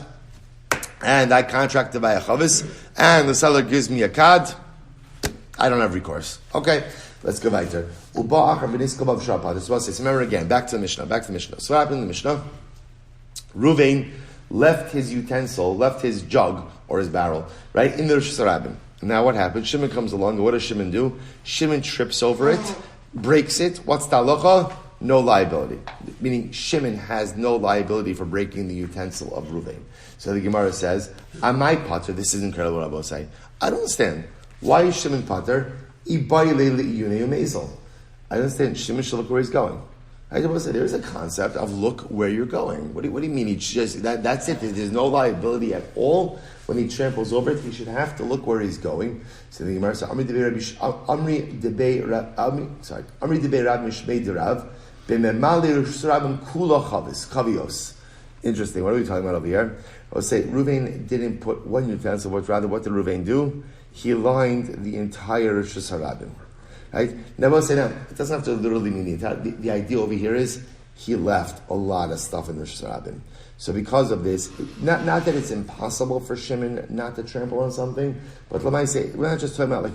and I contracted by a chavis, and the seller gives me a kad, I don't have recourse. Okay, let's go weiter. Remember again, back to the Mishnah. So what happened in the Mishnah? Ruvain left his utensil, left his jug, or his barrel, right, in the Rosh Hashanah. Now what happens? Shimon comes along, and what does Shimon do? Shimon trips over it, breaks it. What's the halacha? No liability. Meaning Shimon has no liability for breaking the utensil of Ruvain. So the Gemara says, Amai pater, this is incredible, Rabbi say. I don't understand. Why is Shimon pater? I understand. Shimon should look where he's going. I just say there's a concept of look where you're going. What do you mean? That's it. There's no liability at all. When he tramples over it, he should have to look where he's going. So the Gemara says, Amri debei Rab Mishmei derav b'memali Rabim kula chavios. Interesting. What are we talking about over here? I would say Ruvain didn't put one utensil, but rather what did Ruvain do? He lined the entire Rosh Hashanah. Right? Now, it doesn't have to literally mean the idea over here is he left a lot of stuff in the Rosh Hashanah. So because of this, not that it's impossible for Shimon not to trample on something, but let me say, we're not just talking about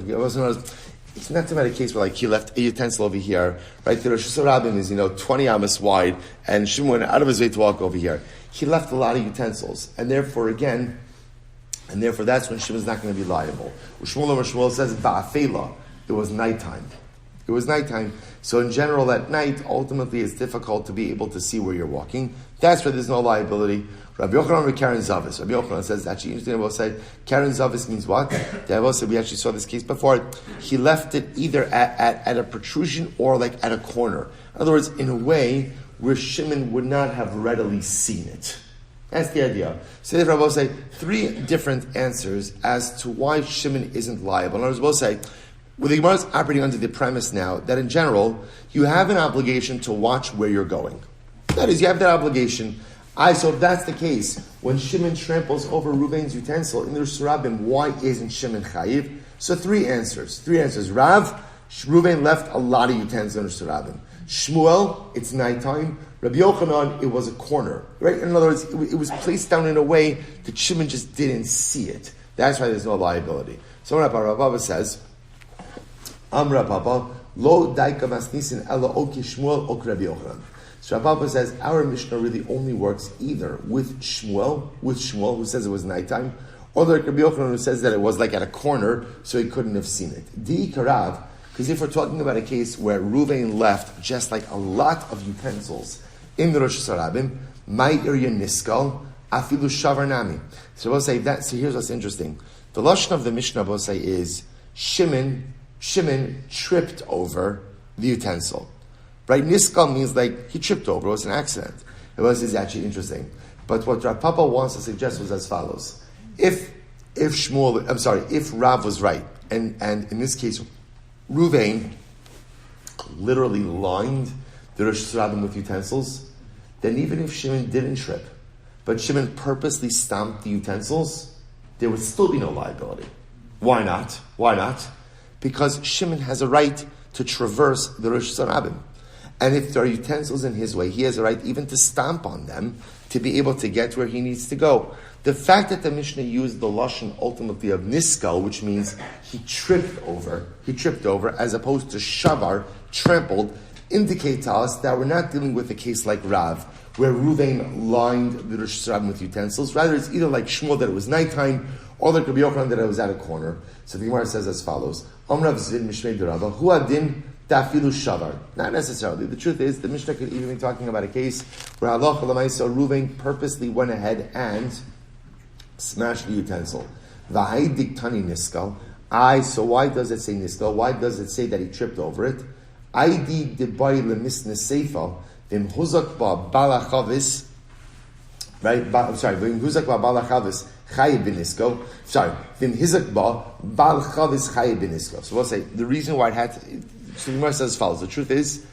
it's not about a case where he left a utensil over here, right? The Rosh Hashanah is 20 amas wide, and Shimon went out of his way to walk over here. He left a lot of utensils, and therefore that's when Shimon's not going to be liable. Shmuel says ba'afela. It was nighttime. So in general, at night, ultimately, it's difficult to be able to see where you're walking. That's where there's no liability. Rabbi Yochanan or Karen Zavis. Rabbi Yochanan says, actually, interesting, Rabbi said, Karen Zavis means what? Rabbi said, we actually saw this case before. He left it either at a protrusion or at a corner. In other words, in a way where Shimon would not have readily seen it. That's the idea. So the Rabbi say, three different answers as to why Shimon isn't liable. In other words, we'll say, well, the Gemara is operating under the premise now that in general, you have an obligation to watch where you're going. That is, you have that obligation. So if that's the case, when Shimon tramples over Ruvain's utensil in the Rosh Hashanah, why isn't Shimon chayiv? So three answers. Rav, Ruvain left a lot of utensils in Rosh Hashanah. Shmuel, it's nighttime. Rabbi Yochanan, it was a corner. Right? In other words, it was placed down in a way that Shimon just didn't see it. That's why there's no liability. So Rabbi Bava says, Amra Papa, lo daika masnisin ela oki Shmuel ok Rabbi Yochanan. So Rabbi says our Mishnah really only works either with Shmuel who says it was nighttime, or like Rabbi Yochanan who says that it was at a corner, so he couldn't have seen it. Di karav, because if we're talking about a case where Ruvain left just a lot of utensils in the Rosh Hashanah, my area niskal afilu shavar nami. So we'll say that. So here's what's interesting. The lashon of the Mishnah we'll say is Shimon tripped over the utensil. Right? Niskal means he tripped over. It was an accident. It was actually interesting. But what Rav Papa wants to suggest was as follows. If Rav was right, and in this case, Ruvain literally lined the Rosh Hashanah with utensils, then even if Shimon didn't trip, but Shimon purposely stomped the utensils, there would still be no liability. Why not? Because Shimon has a right to traverse the Rosh Hashanah. And if there are utensils in his way, he has a right even to stomp on them to be able to get where he needs to go. The fact that the Mishnah used the lashon ultimately of niskal, which means he tripped over, as opposed to shavar, trampled, indicate to us that we're not dealing with a case like Rav, where Ruvain lined the Rosh Hashanah with utensils. Rather, it's either like Shmuel that it was nighttime, Or there could be Yochanan that I was at a corner. So the Gemara says as follows: Omrav Zid Mishmei Derava Hu Adin Dafilu Shavar. Not necessarily. The truth is, the Mishnah could even be talking about a case where Halacha L'maisa Ruvain purposely went ahead and smashed the utensil. V'Hy'd diktani niskal. So why does it say niskal? Why does it say that he tripped over it? Aidi debay lemisne seifa v'im huzak ba balachavis. Right? I'm sorry. V'im huzak ba balachavis chayav b'nisko. Sorry. V'im hizak ba balachavis chayav b'nisko. So we'll say the reason why it had to. So the Gemara says as follows. The truth is,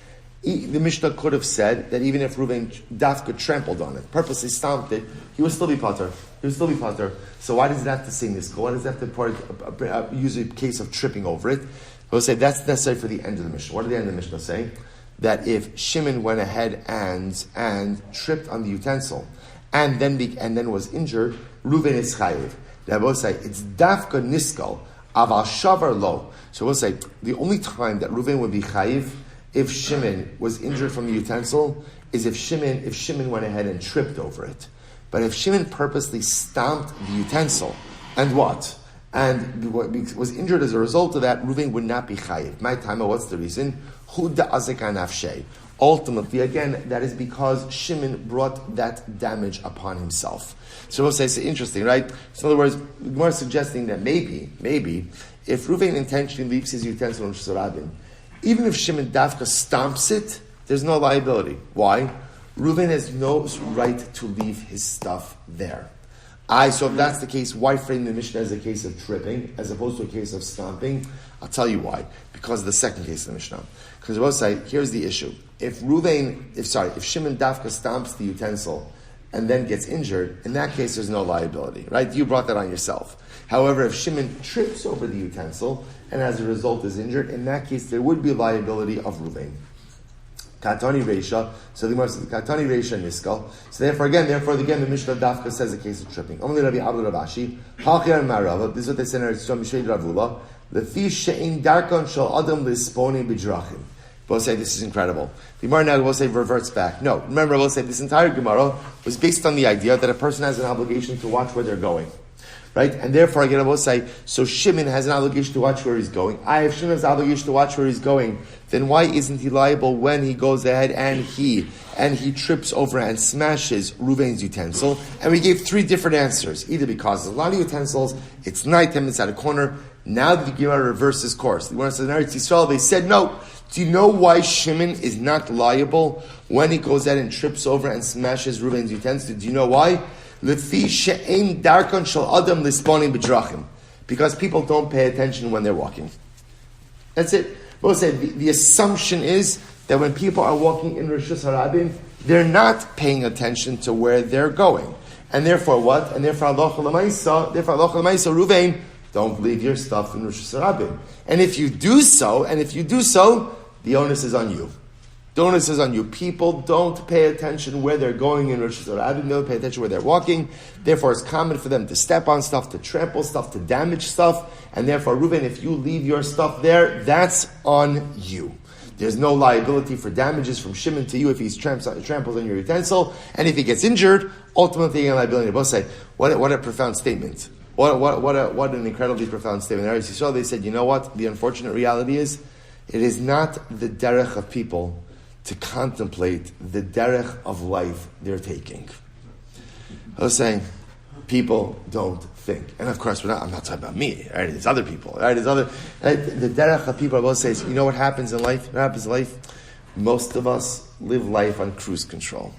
the Mishnah could have said that even if Reuven dafka trampled on it, purposely stomped it, he would still be pater. So why does it have to say nisko? Why does it have to use a case of tripping over it? We'll say that's necessary for the end of the Mishnah. What did the end of the Mishnah say? That if Shimon went ahead and tripped on the utensil and then was injured, Reuven is chayiv. That will say it's dafka niskal aval shavar lo. So we'll say the only time that Reuven would be chayiv if Shimon was injured from the utensil is if Shimon went ahead and tripped over it. But if Shimon purposely stomped the utensil and was injured as a result of that, Reuven would not be chayiv. My time, what's the reason? Ultimately, again, that is because Shimon brought that damage upon himself. So we'll say it's interesting, right? So in other words, more suggesting that maybe, if Reuven intentionally leaves his utensil in Shusarabim, even if Shimon dafka stomps it, there's no liability. Why? Reuven has no right to leave his stuff there. So if that's the case, why frame the Mishnah as a case of tripping as opposed to a case of stomping? I'll tell you why. Because of the second case of the Mishnah. Because we'll say, here's the issue. If Shimon dafka stomps the utensil and then gets injured, in that case there's no liability, right? You brought that on yourself. However, if Shimon trips over the utensil and as a result is injured, in that case there would be liability of Reuven. Katani Reisha. So the Gemara says Katani Reisha Niskal. So therefore again the Mishnah Dafka says a case of tripping. Only Rabbi Abdul Rabashi. Hachir Marava. This is what they say in Eretz Yisrael Mishvei Ravula. Lefi she'in darkon shel adam lisponi b'drachim. We'll say this is incredible. The Gemara now will say reverts back. No, remember we'll say this entire Gemara was based on the idea that a person has an obligation to watch where they're going. Right? And therefore, again, I will say, so Shimon has an obligation to watch where he's going. If Shimon has an obligation to watch where he's going, then why isn't he liable when he goes ahead and he trips over and smashes Reuven's utensil? And we gave three different answers. Either because there's a lot of utensils, it's nighttime, it's at a corner. Now the Gemara reverses course. The Gemara says in Eretz Yisrael, they said no. Do you know why Shimon is not liable when he goes ahead and trips over and smashes Reuven's utensil? Do you know why? Because people don't pay attention when they're walking. That's it. We'll say the assumption is that when people are walking in Rosh Hashanah, they're not paying attention to where they're going. And therefore what? And therefore Allah Reuven, don't leave your stuff in Rosh Hashanah. And if you do so, the onus is on you. The onus is on you. People don't pay attention where they're going in Rosh Hashanah. They don't pay attention where they're walking. Therefore, it's common for them to step on stuff, to trample stuff, to damage stuff. And therefore, Reuven, if you leave your stuff there, that's on you. There's no liability for damages from Shimon to you if he tramples on your utensil. And if he gets injured, ultimately, you're liability. Both say, what a profound statement. What an incredibly profound statement. They said, you know what? The unfortunate reality is, it is not the derech of people to contemplate the derech of life they're taking. I was saying, people don't think. And of course, I'm not talking about me, right? It's other people, right? The derech of people, I will say, is, you know what happens in life? Most of us live life on cruise control,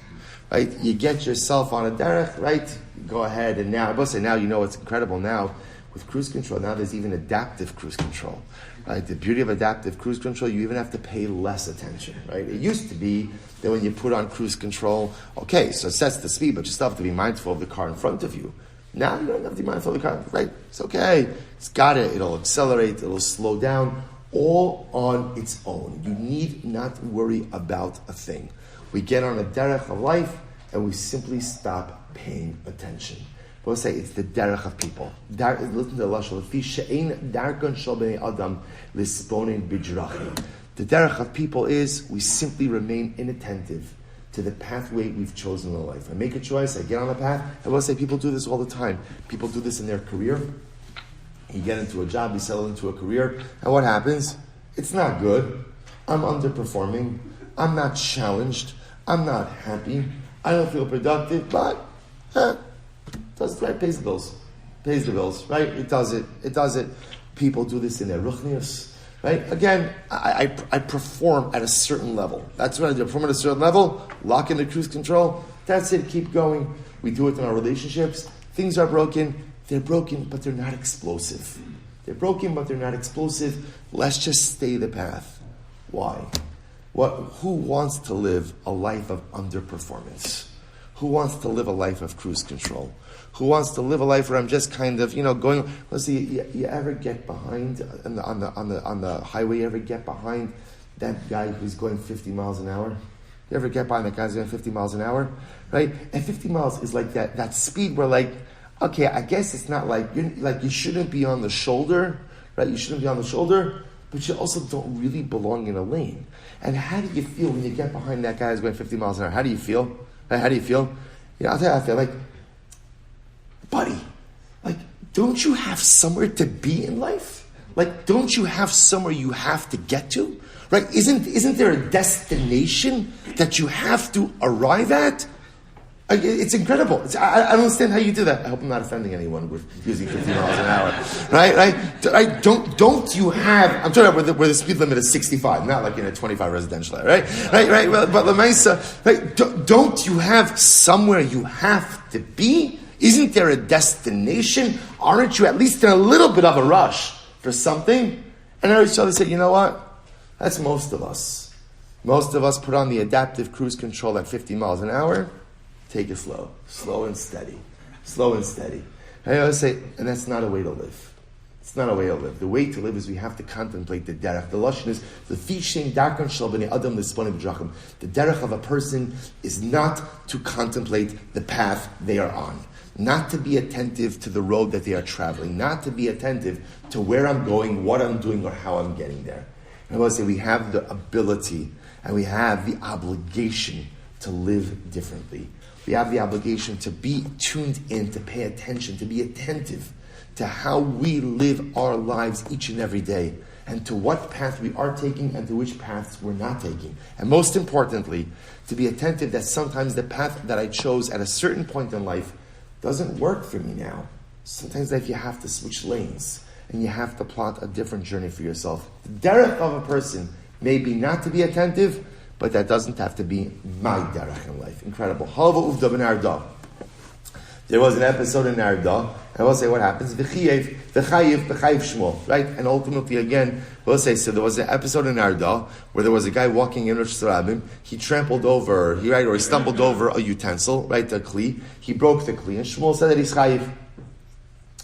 right? You get yourself on a derech, right? Go ahead, and now, I will say now, you know what's incredible now? With cruise control, now there's even adaptive cruise control. Right? The beauty of adaptive cruise control, you even have to pay less attention. Right? It used to be that when you put on cruise control, okay, so it sets the speed, but you still have to be mindful of the car in front of you. Now you don't have to be mindful of the car, right? It's okay. It's got it. It'll accelerate. It'll slow down, all on its own. You need not worry about a thing. We get on a derech of life, and we simply stop paying attention. We'll say it's the derech of people. Listen to the lashon. The derech of people is we simply remain inattentive to the pathway we've chosen in life. I make a choice, I get on a path. I will say people do this all the time. People do this in their career. You get into a job, you settle into a career, and what happens? It's not good. I'm underperforming. I'm not challenged. I'm not happy. I don't feel productive, but does it right, pays the bills. Pays the bills, right? It does it. It does it. People do this in their ruchnius, right? Again, I perform at a certain level. That's what I do. I perform at a certain level, lock in the cruise control. That's it. Keep going. We do it in our relationships. Things are broken. They're broken, but they're not explosive. They're broken, but they're not explosive. Let's just stay the path. Why? Who wants to live a life of underperformance? Who wants to live a life of cruise control? Who wants to live a life where I'm just kind of, going? Let's see. You ever get behind on the highway? You ever get behind that guy who's going 50 miles an hour? You ever get behind that guy who's going 50 miles an hour, right? And 50 miles is like that speed where okay, I guess it's not you shouldn't be on the shoulder, right? You shouldn't be on the shoulder, but you also don't really belong in a lane. And how do you feel when you get behind that guy who's going 50 miles an hour? How do you feel? Right? How do you feel? I'll tell you how I feel. Buddy, don't you have somewhere to be in life? Don't you have somewhere you have to get to? Right? Isn't there a destination that you have to arrive at? It's incredible. I don't understand how you do that. I hope I'm not offending anyone with using 50 miles an hour. Right? Don't you have... I'm talking about where the speed limit is 65, not like in a 25 residential area, right? Right? Well, but Lamaisa, right? Don't you have somewhere you have to be? Isn't there a destination? Aren't you at least in a little bit of a rush for something? And I always try to say, you know what? That's most of us. Most of us put on the adaptive cruise control at 50 miles an hour. Take it slow and steady. I always say, and that's not a way to live. It's not a way to live. The way to live is we have to contemplate the derech. The lashon is the fishin darkan shel bnei adam lisponim b'drachim. The derech of a person is not to contemplate the path they are on, not to be attentive to the road that they are traveling, not to be attentive to where I'm going, what I'm doing, or how I'm getting there. And I always say we have the ability and we have the obligation to live differently. We have the obligation to be tuned in, to pay attention, to be attentive to how we live our lives each and every day, and to what path we are taking and to which paths we're not taking. And most importantly, to be attentive that sometimes the path that I chose at a certain point in life doesn't work for me now. Sometimes you have to switch lanes and you have to plot a different journey for yourself. The derech of a person may be not to be attentive, but that doesn't have to be my derech in life. Incredible. Halva uvda ben Arda. There was an episode in Arda, and we'll say what happens. V'chayiv Shmuel, right? And ultimately, again, we'll say, so there was an episode in Arda where there was a guy walking in Rosh Hashanah. He trampled over, he stumbled over a utensil, right? A kli. He broke the kli, and Shmuel said that he's chayiv.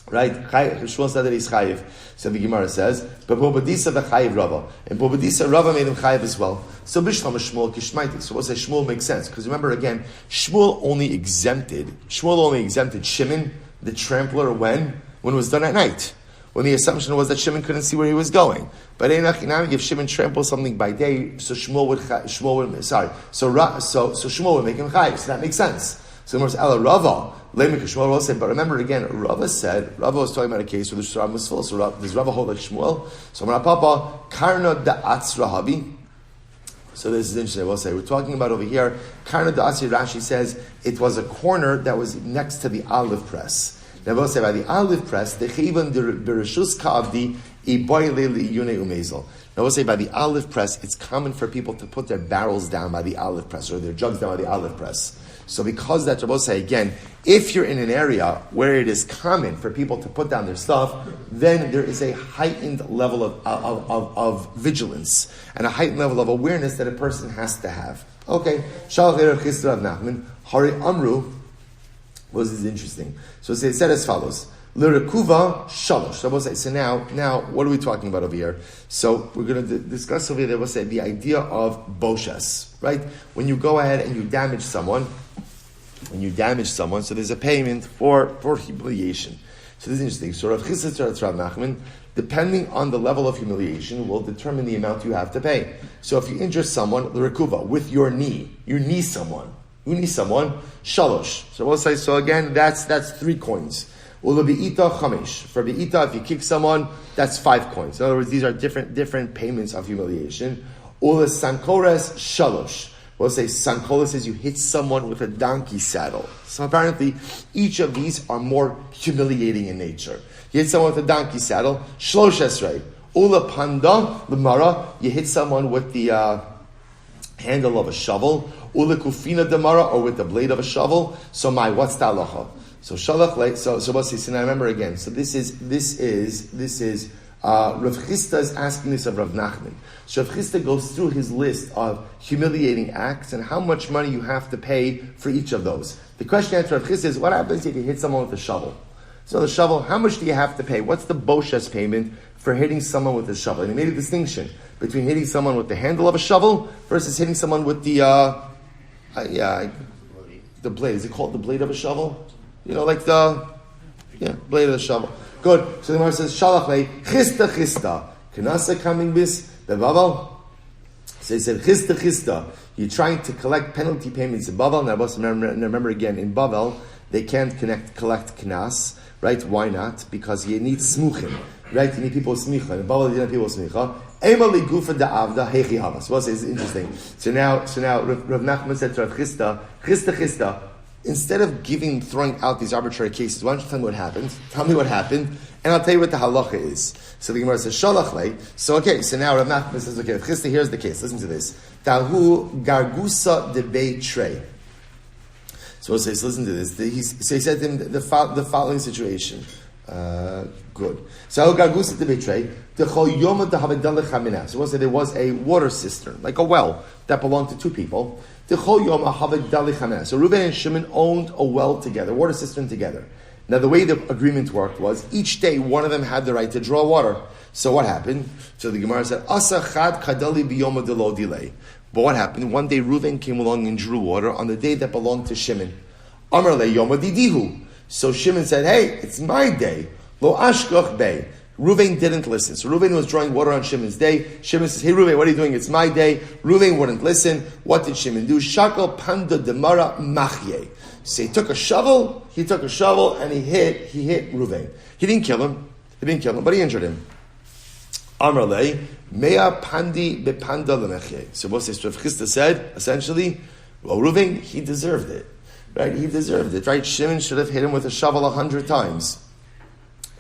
Right? Shmuel said that he's chayiv. So the Gemara says, but Bobadisa v'chayiv Rava. And Bobadisa, Rava made him chayiv as well. So Bishlam Shmuel kishmaiti. So we'll say Shmuel makes sense. Because remember again, Shmuel only exempted Shimon, the trampler, when it was done at night. When the assumption was that Shimon couldn't see where he was going. But if Shimon trampled something by day, so Shmuel would make him chayiv. So that makes sense. So the Gemara says, Ela Rava. Shmuel will say, but remember again, Rava was talking about a case where the Shmuel was full. So does Rava hold like Shmuel? So Papa, Karna da'atz rahabi. So this is interesting. I will say, we're talking about over here, Karna da'atz, Rashi says, it was a corner that was next to the olive press. Now I will say, by the olive press, the chivan bereshus ka'avdi, iboyle liyune umezel. Now I will say, by the olive press, it's common for people to put their barrels down by the olive press, or their jugs down by the olive press. So because that's what I will say, again, if you're in an area where it is common for people to put down their stuff, then there is a heightened level of vigilance and a heightened level of awareness that a person has to have. Okay. Hari Amru was interesting. So it said as follows. L'rekuva shalosh. So we'll say, so now, what are we talking about over here? So we're going to discuss over here, we'll say, the idea of boshes, right? When you go ahead and you damage someone, so there's a payment for humiliation. So this is interesting. So Rav Chisda Rav Nachman, depending on the level of humiliation, will determine the amount you have to pay. So if you injure someone, the rekuva, with your knee, you knee someone, shalosh. So we'll say, so again, that's 3 coins. Ula be'ita chamesh. For be'ita, if you kick someone, that's 5 coins. In other words, these are different payments of humiliation. Ula sankores shalosh. We'll say sankola says you hit someone with a donkey saddle. So apparently, each of these are more humiliating in nature. You hit someone with a donkey saddle, shlosh esrei. Ula panda lemara, you hit someone with the handle of a shovel. Ula kufina demara, or with the blade of a shovel. So what's the halacha? So shalach, so what's this? And I remember again. So this is Rav Chisda is asking this of Rav Nachman. So Rav Chisda goes through his list of humiliating acts and how much money you have to pay for each of those. The question answer of Rav Chisda is, what happens if you hit someone with a shovel? So the shovel, how much do you have to pay? What's the boshes payment for hitting someone with a shovel? And he made a distinction between hitting someone with the handle of a shovel versus hitting someone with the blade. Is it called the blade of a shovel? Like the blade of the shovel. Good. So the Gemara says, Shalach lei, chista. Kanasa coming bis, the Bava. So he said, chista. You're trying to collect penalty payments in Bavel. Now, remember again, in Bavel, they can't collect knas, right? Why not? Because you need smuchim, right? You need people with smicha. In Bavel, you need people with smicha. Emali gufa da'avda hechi Hamas. Well, it's interesting. So now, Rav Nachman said to Rav chista. Instead of throwing out these arbitrary cases, why don't you tell me what happened? Tell me what happened, and I'll tell you what the halacha is. So the Gemara says, Shalach lei. So now Rav Nachman says, okay, Chisda, here's the case. Listen to this. Tahu gargusa de bei trei. So we'll say, so listen to this. He said to him the following situation. Good. So gargusa de bei trei. So we'll say there was a water cistern, like a well, that belonged to 2 people. So Reuben and Shimon owned a well together, water cistern together. Now the way the agreement worked was, each day one of them had the right to draw water. So what happened? So the Gemara said, Asa chad kadali biyoma de lo delay. But what happened? One day Reuben came along and drew water on the day that belonged to Shimon. Amar le yoma didihu. So Shimon said, hey, it's my day. Lo ashkoch bei. Reuven didn't listen. So Reuven was drawing water on Shimon's day. Shimon says, hey Reuven, what are you doing? It's my day. Reuven wouldn't listen. What did Shimon do? Shakal panda demara machye. So he took a shovel, and he hit Reuven. He didn't kill him, but he injured him. Amar lei, mea pandi bepanda lemechye. So what Rav Chisda said, essentially, well, Reuven, he deserved it. Right? He deserved it. Right? Shimon should have hit him with a shovel 100 times.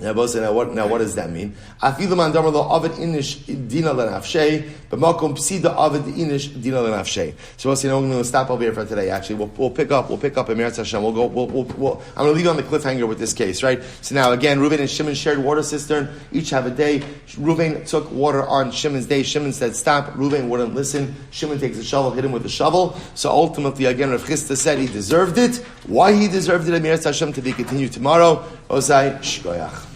Now what does that mean? Afilu man damar lo avid inish dina lenafshei, but makom psida avid inish dina lenafshei. So we'll say, no, we're going to stop over here for today. Actually, we'll pick up in Meretz Hashem. I'm going to leave you on the cliffhanger with this case, right? So now again, Reuven and Shimon shared water cistern. Each have a day. Reuven took water on Shimon's day. Shimon said stop. Reuven wouldn't listen. Shimon takes a shovel, hit him with a shovel. So ultimately, again, Rav Chisda said he deserved it. Why he deserved it in Meretz Hashem to be continued tomorrow? Osai shkoyach.